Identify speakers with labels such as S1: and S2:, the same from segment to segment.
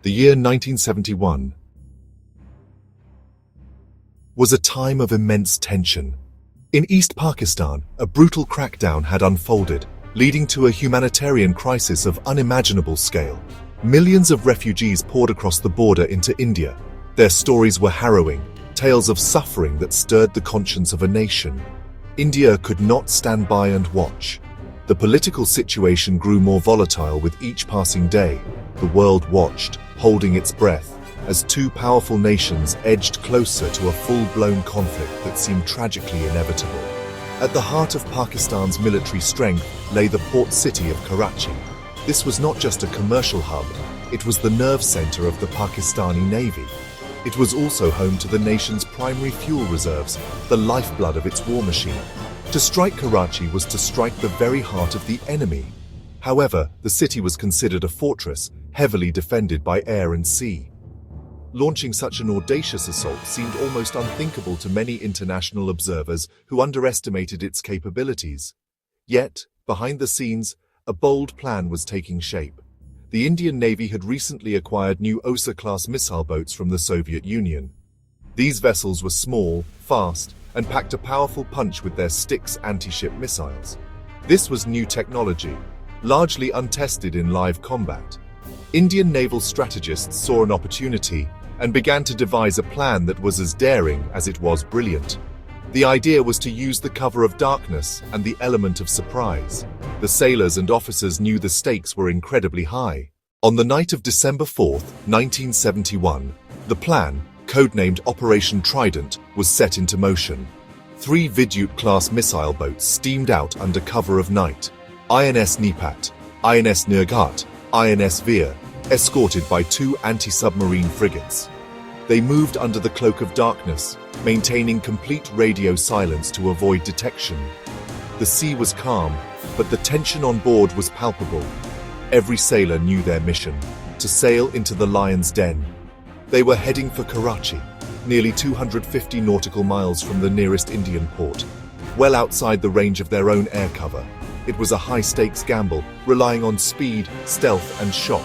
S1: The year 1971 was a time of immense tension. In East Pakistan, a brutal crackdown had unfolded, leading to a humanitarian crisis of unimaginable scale. Millions of refugees poured across the border into India. Their stories were harrowing, tales of suffering that stirred the conscience of a nation. India could not stand by and watch. The political situation grew more volatile with each passing day. The world watched, holding its breath, as two powerful nations edged closer to a full-blown conflict that seemed tragically inevitable. At the heart of Pakistan's military strength lay the port city of Karachi. This was not just a commercial hub, it was the nerve center of the Pakistani Navy. It was also home to the nation's primary fuel reserves, the lifeblood of its war machine. To strike Karachi was to strike the very heart of the enemy. However, the city was considered a fortress, heavily defended by air and sea. Launching such an audacious assault seemed almost unthinkable to many international observers who underestimated its capabilities. Yet, behind the scenes, a bold plan was taking shape. The Indian Navy had recently acquired new Osa-class missile boats from the Soviet Union. These vessels were small, fast, and packed a powerful punch with their Styx anti-ship missiles. This was new technology, largely untested in live combat. Indian naval strategists saw an opportunity and began to devise a plan that was as daring as it was brilliant. The idea was to use the cover of darkness and the element of surprise. The sailors and officers knew the stakes were incredibly high. On the night of December 4, 1971, the plan, codenamed Operation Trident, was set into motion. 3 Vidyut-class missile boats steamed out under cover of night. INS Nipat, INS Nirghat, INS Veer, escorted by 2 anti-submarine frigates. They moved under the cloak of darkness, maintaining complete radio silence to avoid detection. The sea was calm, but the tension on board was palpable. Every sailor knew their mission: to sail into the lion's den. They were heading for Karachi, nearly 250 nautical miles from the nearest Indian port, well outside the range of their own air cover. It was a high-stakes gamble, relying on speed, stealth, and shock.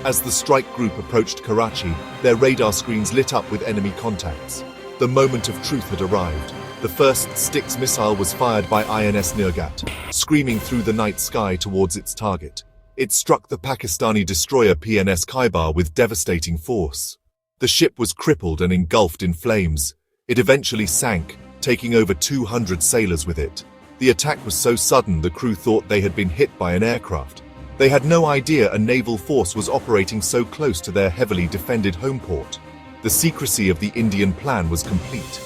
S1: As the strike group approached Karachi, their radar screens lit up with enemy contacts. The moment of truth had arrived. The first Styx missile was fired by INS Nirghat, screaming through the night sky towards its target. It struck the Pakistani destroyer PNS Khyber with devastating force. The ship was crippled and engulfed in flames. It eventually sank, taking over 200 sailors with it. The attack was so sudden the crew thought they had been hit by an aircraft. They had no idea a naval force was operating so close to their heavily defended home port. The secrecy of the Indian plan was complete.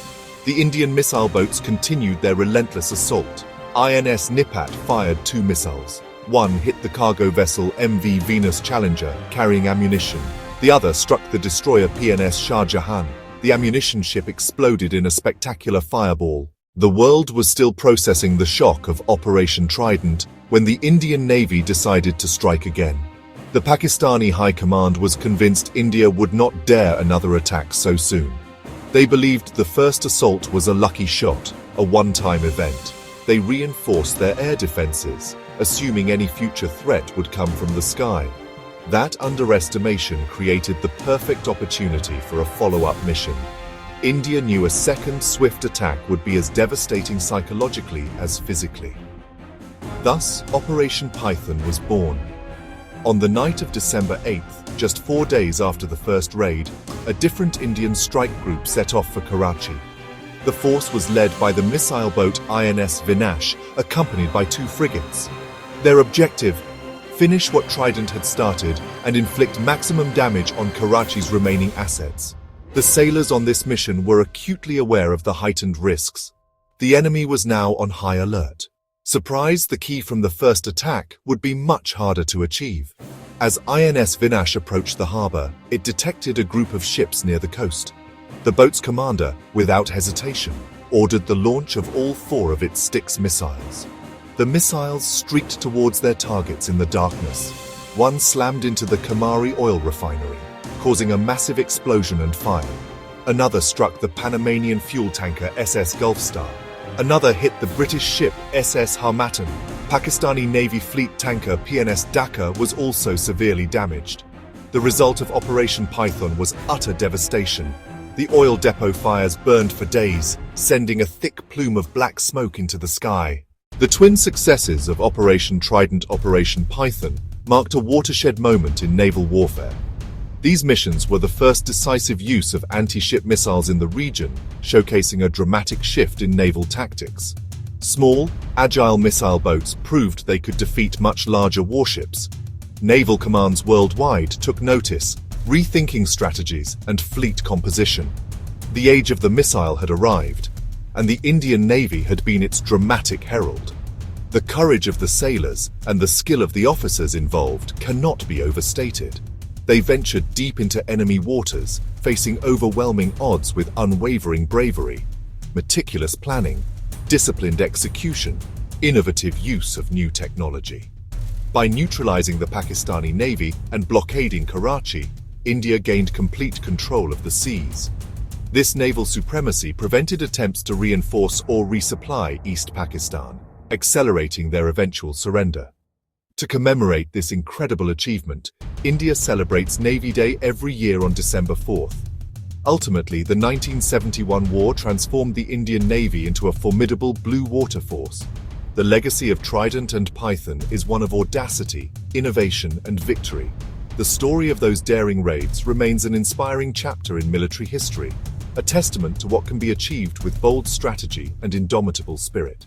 S1: The Indian missile boats continued their relentless assault. INS Nipat fired 2 missiles. One hit the cargo vessel MV Venus Challenger, carrying ammunition. The other struck the destroyer PNS Shah Jahan. The ammunition ship exploded in a spectacular fireball. The world was still processing the shock of Operation Trident when the Indian Navy decided to strike again. The Pakistani High Command was convinced India would not dare another attack so soon. They believed the first assault was a lucky shot, a one-time event. They reinforced their air defenses, assuming any future threat would come from the sky. That underestimation created the perfect opportunity for a follow-up mission. India knew a second swift attack would be as devastating psychologically as physically. Thus, Operation Python was born. On the night of December 8th, just 4 days after the first raid, a different Indian strike group set off for Karachi. The force was led by the missile boat INS Vinash, accompanied by 2 frigates. Their objective: finish what Trident had started and inflict maximum damage on Karachi's remaining assets. The sailors on this mission were acutely aware of the heightened risks. The enemy was now on high alert. Surprise, the key from the first attack, would be much harder to achieve. As INS Vinash approached the harbor, it detected a group of ships near the coast. The boat's commander, without hesitation, ordered the launch of all 4 of its Styx missiles. The missiles streaked towards their targets in the darkness. One slammed into the Kamari oil refinery, causing a massive explosion and fire. Another struck the Panamanian fuel tanker SS Gulfstar. Another hit the British ship SS Harmattan. Pakistani Navy fleet tanker PNS Dhaka was also severely damaged. The result of Operation Python was utter devastation. The oil depot fires burned for days, sending a thick plume of black smoke into the sky. The twin successes of Operation Trident and Operation Python marked a watershed moment in naval warfare. These missions were the first decisive use of anti-ship missiles in the region, showcasing a dramatic shift in naval tactics. Small, agile missile boats proved they could defeat much larger warships. Naval commands worldwide took notice, rethinking strategies and fleet composition. The age of the missile had arrived, and the Indian Navy had been its dramatic herald. The courage of the sailors and the skill of the officers involved cannot be overstated. They ventured deep into enemy waters, facing overwhelming odds with unwavering bravery, meticulous planning, disciplined execution, innovative use of new technology. By neutralizing the Pakistani Navy and blockading Karachi, India gained complete control of the seas. This naval supremacy prevented attempts to reinforce or resupply East Pakistan, accelerating their eventual surrender. To commemorate this incredible achievement, India celebrates Navy Day every year on December 4th. Ultimately, the 1971 war transformed the Indian Navy into a formidable blue water force. The legacy of Trident and Python is one of audacity, innovation, and victory. The story of those daring raids remains an inspiring chapter in military history, a testament to what can be achieved with bold strategy and indomitable spirit.